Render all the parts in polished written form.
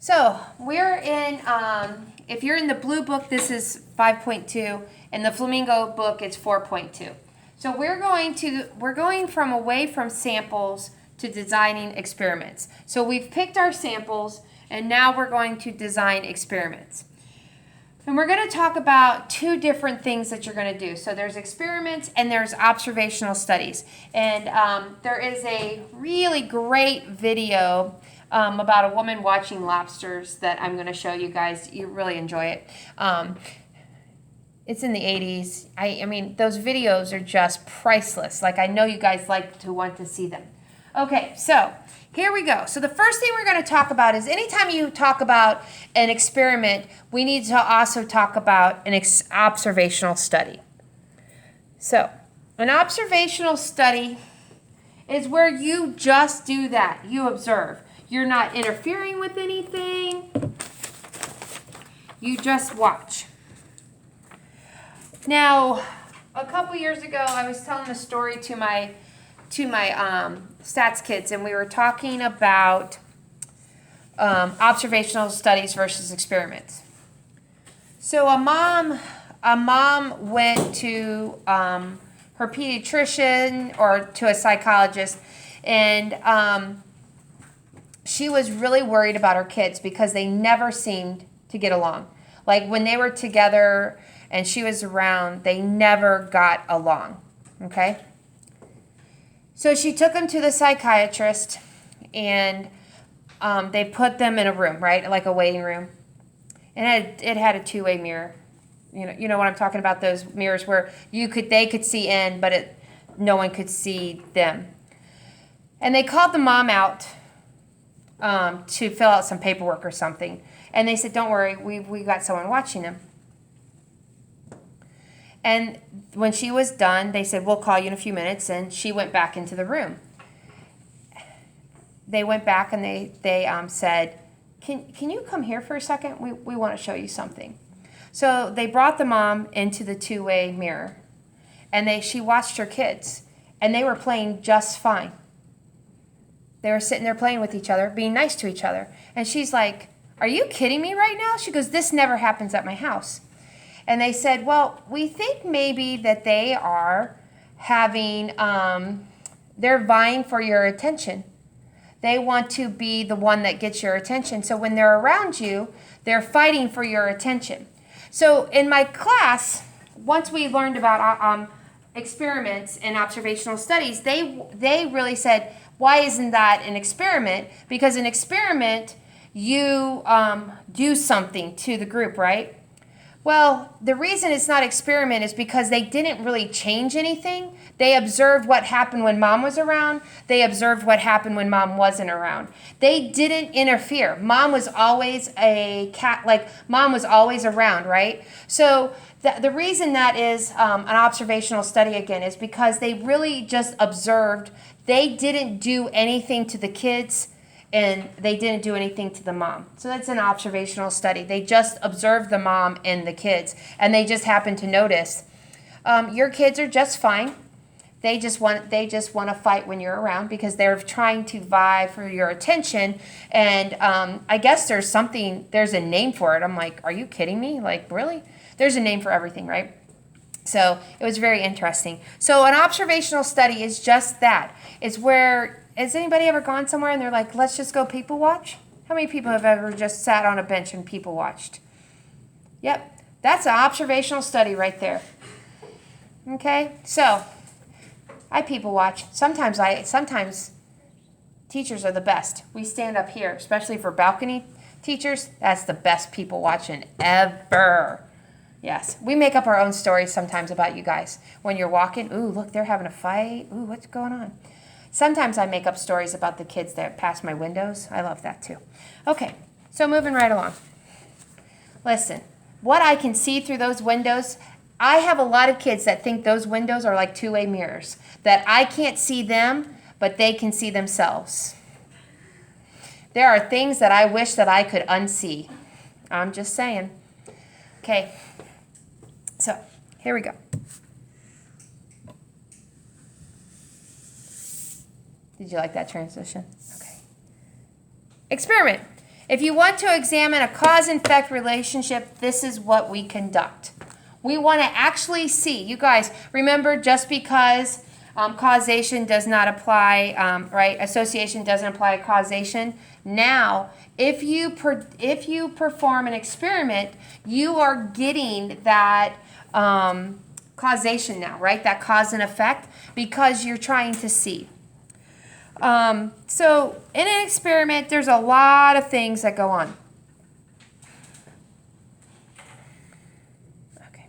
So we're in, if you're in the blue book, this is 5.2, and the flamingo book, it's 4.2. So we're going from away from samples to designing experiments. So we've picked our samples, and now we're going to design experiments. And we're going to talk about two different things that you're going to do. So there's experiments and there's observational studies. And there is a really great video about a woman watching lobsters that I'm going to show you guys. You really enjoy it. It's in the 80s. I mean, those videos are just priceless. Like, I know you guys like to want to see them. Okay, so here we go. So the first thing we're going to talk about is anytime you talk about an experiment, we need to also talk about an observational study. So an observational study is where you just do that. You observe. You're not interfering with anything. You just watch. Now, a couple years ago, I was telling a story to my stats kids, and we were talking about observational studies versus experiments. So a mom went to her pediatrician or to a psychologist, and she was really worried about her kids because they never seemed to get along. Like when they were together and she was around, they never got along. Okay? So she took them to the psychiatrist, and they put them in a room, right, like a waiting room. And it had a two-way mirror. You know what I'm talking about? Those mirrors where they could see in, but no one could see them. And they called the mom out to fill out some paperwork or something. And they said, "Don't worry, we got someone watching them." And when she was done, they said, "We'll call you in a few minutes." And she went back into the room. They went back and they said, Can you come here for a second? We want to show you something. So they brought the mom into the two-way mirror. And she watched her kids. And they were playing just fine. They were sitting there playing with each other, being nice to each other. And she's like, "Are you kidding me right now?" She goes, "This never happens at my house." And they said, "Well, we think maybe that they are having, they're vying for your attention. They want to be the one that gets your attention. So when they're around you, they're fighting for your attention." So in my class, once we learned about experiments and observational studies, they really said, why isn't that an experiment? Because an experiment, you do something to the group, right? Well, the reason it's not experiment is because they didn't really change anything. They observed what happened when mom was around. They observed what happened when mom wasn't around. They didn't interfere. Mom was always mom was always around, right? So the reason that is an observational study again is because they really just observed. They didn't do anything to the kids, and they didn't do anything to the mom. So that's an observational study. They just observed the mom and the kids, and they just happened to notice. Your kids are just fine. They just want to fight when you're around because they're trying to vie for your attention. And I guess there's a name for it. I'm like, are you kidding me? Like, really? There's a name for everything, right? So it was very interesting. So an observational study is just that. It's where, has anybody ever gone somewhere and they're like, let's just go people watch? How many people have ever just sat on a bench and people watched? Yep, that's an observational study right there. Okay, so I people watch. Sometimes teachers are the best. We stand up here, especially for balcony teachers. That's the best people watching ever. Yes, we make up our own stories sometimes about you guys. When you're walking, ooh, look, they're having a fight. Ooh, what's going on? Sometimes I make up stories about the kids that pass my windows. I love that too. Okay, so moving right along. Listen, what I can see through those windows, I have a lot of kids that think those windows are like two-way mirrors, that I can't see them, but they can see themselves. There are things that I wish that I could unsee. I'm just saying. Okay, so here we go. Did you like that transition? Okay. Experiment. If you want to examine a cause and effect relationship, this is what we conduct. We want to actually see, you guys, remember, just because causation does not apply, right? Association doesn't apply to causation. Now, if you perform an experiment, you are getting that causation now, right? That cause and effect, because you're trying to see. So in an experiment, there's a lot of things that go on. Okay.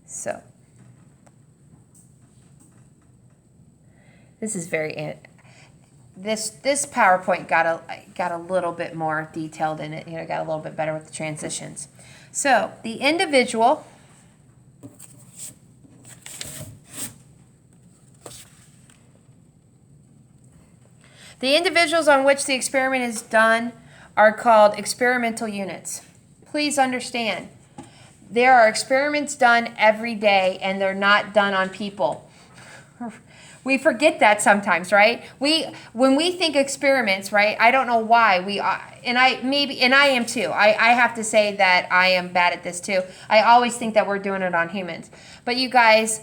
So this is very, this PowerPoint got a little bit more detailed in it, got a little bit better with the transitions. So the individual The individuals on which the experiment is done are called experimental units. Please understand, there are experiments done every day and they're not done on people. We forget that sometimes, right? When we think experiments, right? I don't know why and I am too. I have to say that I am bad at this too. I always think that we're doing it on humans. But you guys,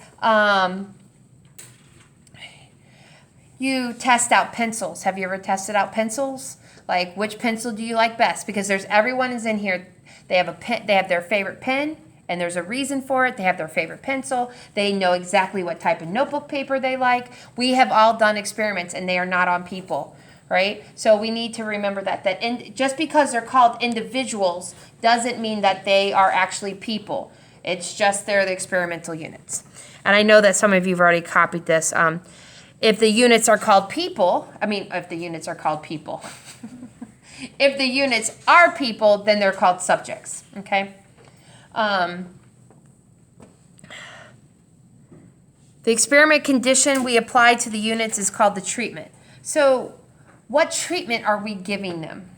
you test out pencils. Have you ever tested out pencils? Like, which pencil do you like best? Because everyone is in here. They have a pen. They have their favorite pen, and there's a reason for it. They have their favorite pencil. They know exactly what type of notebook paper they like. We have all done experiments, and they are not on people, right? So we need to remember that just because they're called individuals doesn't mean that they are actually people. It's just they're the experimental units. And I know that some of you have already copied this. If the units are called people, if the units are called people, if the units are people, then they're called subjects, okay? The experiment condition we apply to the units is called the treatment. So what treatment are we giving them?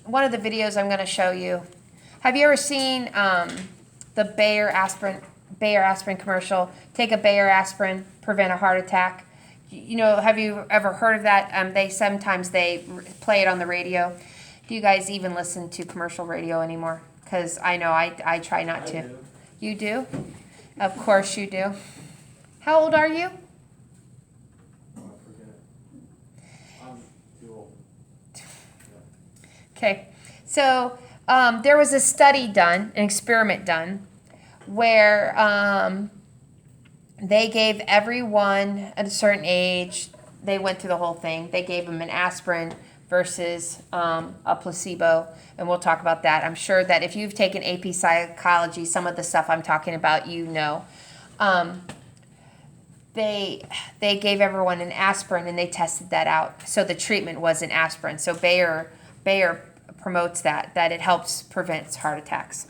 One of the videos I'm going to show you. Have you ever seen the Bayer aspirin commercial? Take a Bayer aspirin, prevent a heart attack. Have you ever heard of that? They sometimes play it on the radio. Do you guys even listen to commercial radio anymore? Because I know I try not to. Do. You do? Of course you do. How old are you? I forget. I'm too old. Okay. So there was a study done, an experiment done, where they gave everyone at a certain age, they went through the whole thing. They gave them an aspirin versus a placebo, and we'll talk about that. I'm sure that if you've taken AP Psychology, some of the stuff I'm talking about, They gave everyone an aspirin, and they tested that out. So the treatment was an aspirin. So Bayer promotes that it helps prevent heart attacks.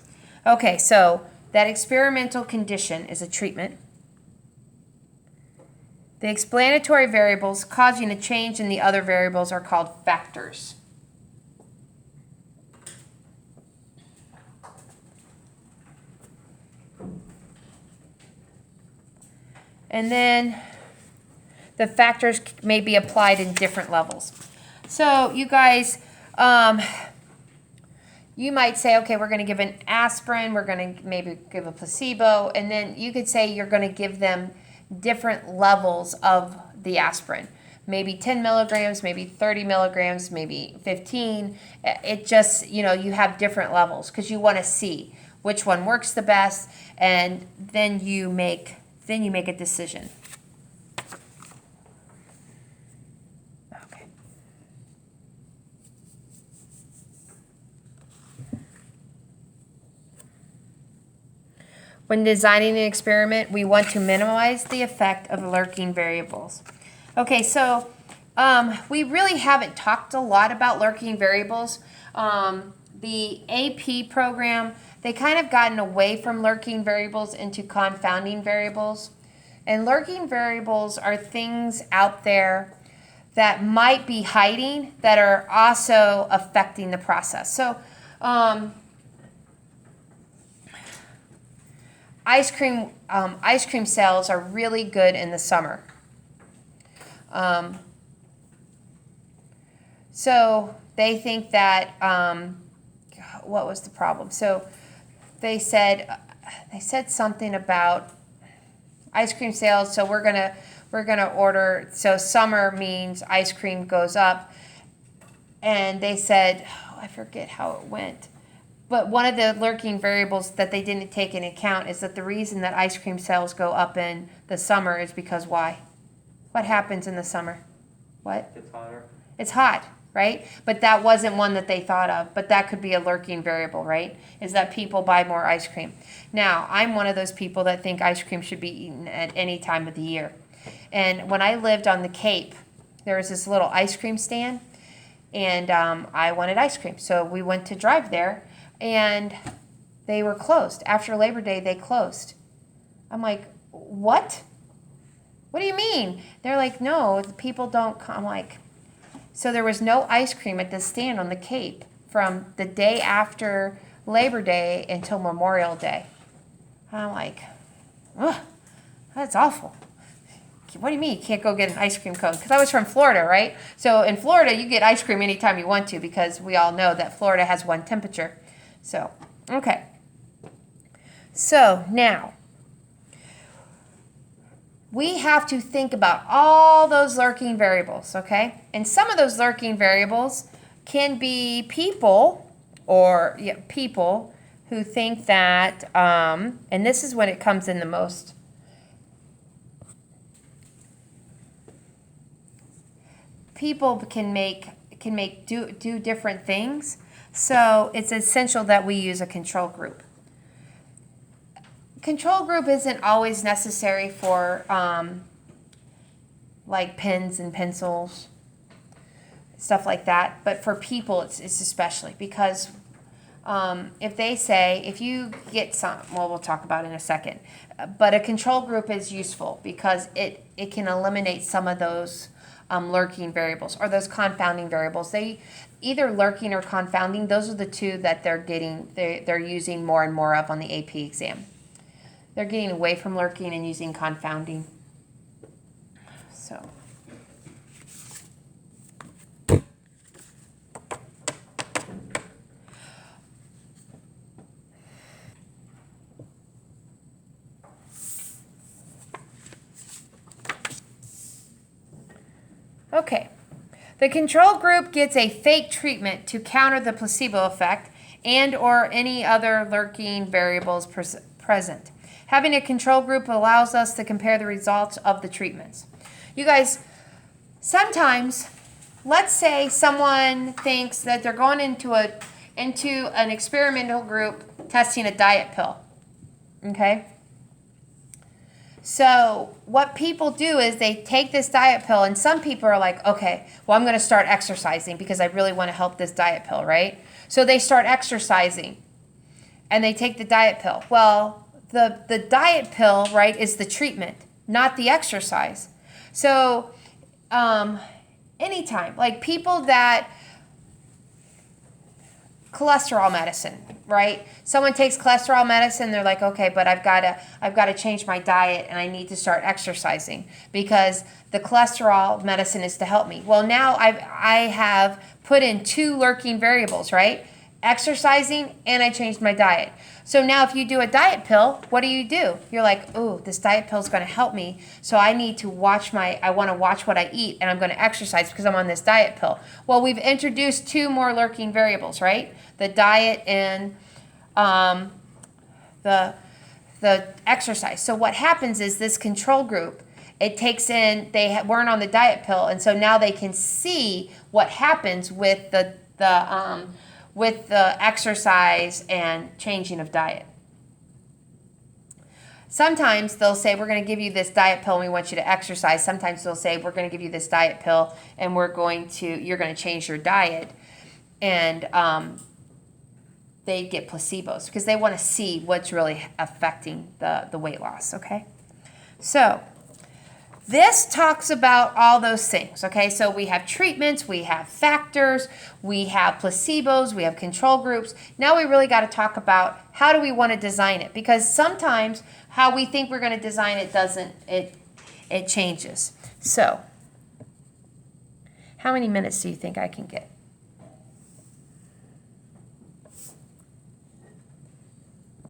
Okay, so that experimental condition is a treatment. The explanatory variables causing a change in the other variables are called factors. And then the factors may be applied in different levels. So you guys, you might say, okay, we're going to give an aspirin, we're going to maybe give a placebo, and then you could say you're going to give them different levels of the aspirin. Maybe 10 milligrams, maybe 30 milligrams, maybe 15. It just, you have different levels because you want to see which one works the best, and then you make a decision. Okay. When designing an experiment, we want to minimize the effect of lurking variables. Okay, so we really haven't talked a lot about lurking variables. The AP program, they kind of gotten away from lurking variables into confounding variables. And lurking variables are things out there that might be hiding that are also affecting the process. So ice cream sales are really good in the summer. So they think that, what was the problem? So they said something about ice cream sales. So we're gonna order. So summer means ice cream goes up, and they said, I forget how it went. But one of the lurking variables that they didn't take into account is that the reason that ice cream sales go up in the summer is because why? What happens in the summer? What? It's hotter. It's hot, right? But that wasn't one that they thought of. But that could be a lurking variable, right? Is that people buy more ice cream. Now, I'm one of those people that think ice cream should be eaten at any time of the year. And when I lived on the Cape, there was this little ice cream stand, and I wanted ice cream. So we went to drive there, and they were closed. After Labor Day, they closed. I'm like, what? What do you mean? They're like, no, the people don't come. I'm like, so there was no ice cream at the stand on the Cape from the day after Labor Day until Memorial Day. I'm like, ugh, that's awful. What do you mean you can't go get an ice cream cone? Because I was from Florida, right? So in Florida, you get ice cream anytime you want to because we all know that Florida has one temperature. So, okay. So now, we have to think about all those lurking variables, okay? And some of those lurking variables can be people people who think that, and this is when it comes in the most. People can do different things, so it's essential that we use a control group. Control group isn't always necessary for like pens and pencils, stuff like that, but for people it's especially because if you get some, well, we'll talk about it in a second, but a control group is useful because it can eliminate some of those lurking variables or those confounding variables. They either lurking or confounding, those are the two that they're using more and more of on the AP exam. They're getting away from lurking and using confounding. So. Okay. The control group gets a fake treatment to counter the placebo effect and or any other lurking variables present. Having a control group allows us to compare the results of the treatments. You guys, sometimes, let's say someone thinks that they're going into an experimental group testing a diet pill. Okay? So what people do is they take this diet pill, and some people are like, okay, well, I'm going to start exercising because I really want to help this diet pill, right? So they start exercising, and they take the diet pill. Well, the diet pill, right, is the treatment, not the exercise. So anytime, like people that, cholesterol medicine, right? Someone takes cholesterol medicine, they're like, okay, but I've got to change my diet and I need to start exercising because the cholesterol medicine is to help me. Well, now I have put in two lurking variables, right? Exercising and I changed my diet. So now if you do a diet pill, what do? You're like, oh, this diet pill is going to help me. So I want to watch what I eat and I'm going to exercise because I'm on this diet pill. Well, we've introduced two more lurking variables, right? The diet and the exercise. So what happens is this control group, it takes in, they weren't on the diet pill. And so now they can see what happens with the exercise and changing of diet. Sometimes they'll say, we're going to give you this diet pill and we want you to exercise. Sometimes they'll say, we're going to give you this diet pill and you're going to change your diet. And they get placebos because they want to see what's really affecting the weight loss, okay? So This talks about all those things, okay? So we have treatments, we have factors, we have placebos, we have control groups. Now we really got to talk about how do we want to design it, because sometimes how we think we're going to design it doesn't, it changes. So how many minutes do you think I can get?